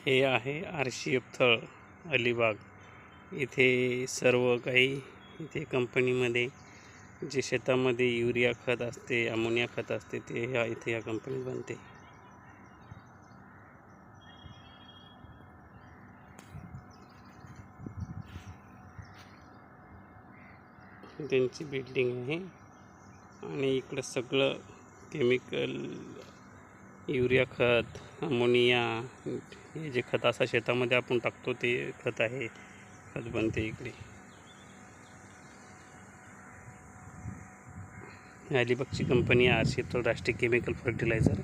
हे आहे RCF थळ अलिबाग. इथे सर्व काही इथे कंपनीमध्ये जे शेतामध्ये युरिया खत असते, अमोनिया खत असते ते इथे या कंपनीत बनते. त्यांची बिल्डिंग आहे आणि इकडं सगळं केमिकल, युरिया खत, अमोनिया हे जे खत असा शेतामध्ये आपण टाकतो ते खत आहे, खत बनते इकडे. अलिबागची कंपनी RCF थळ राष्ट्रीय केमिकल फर्टिलायझर.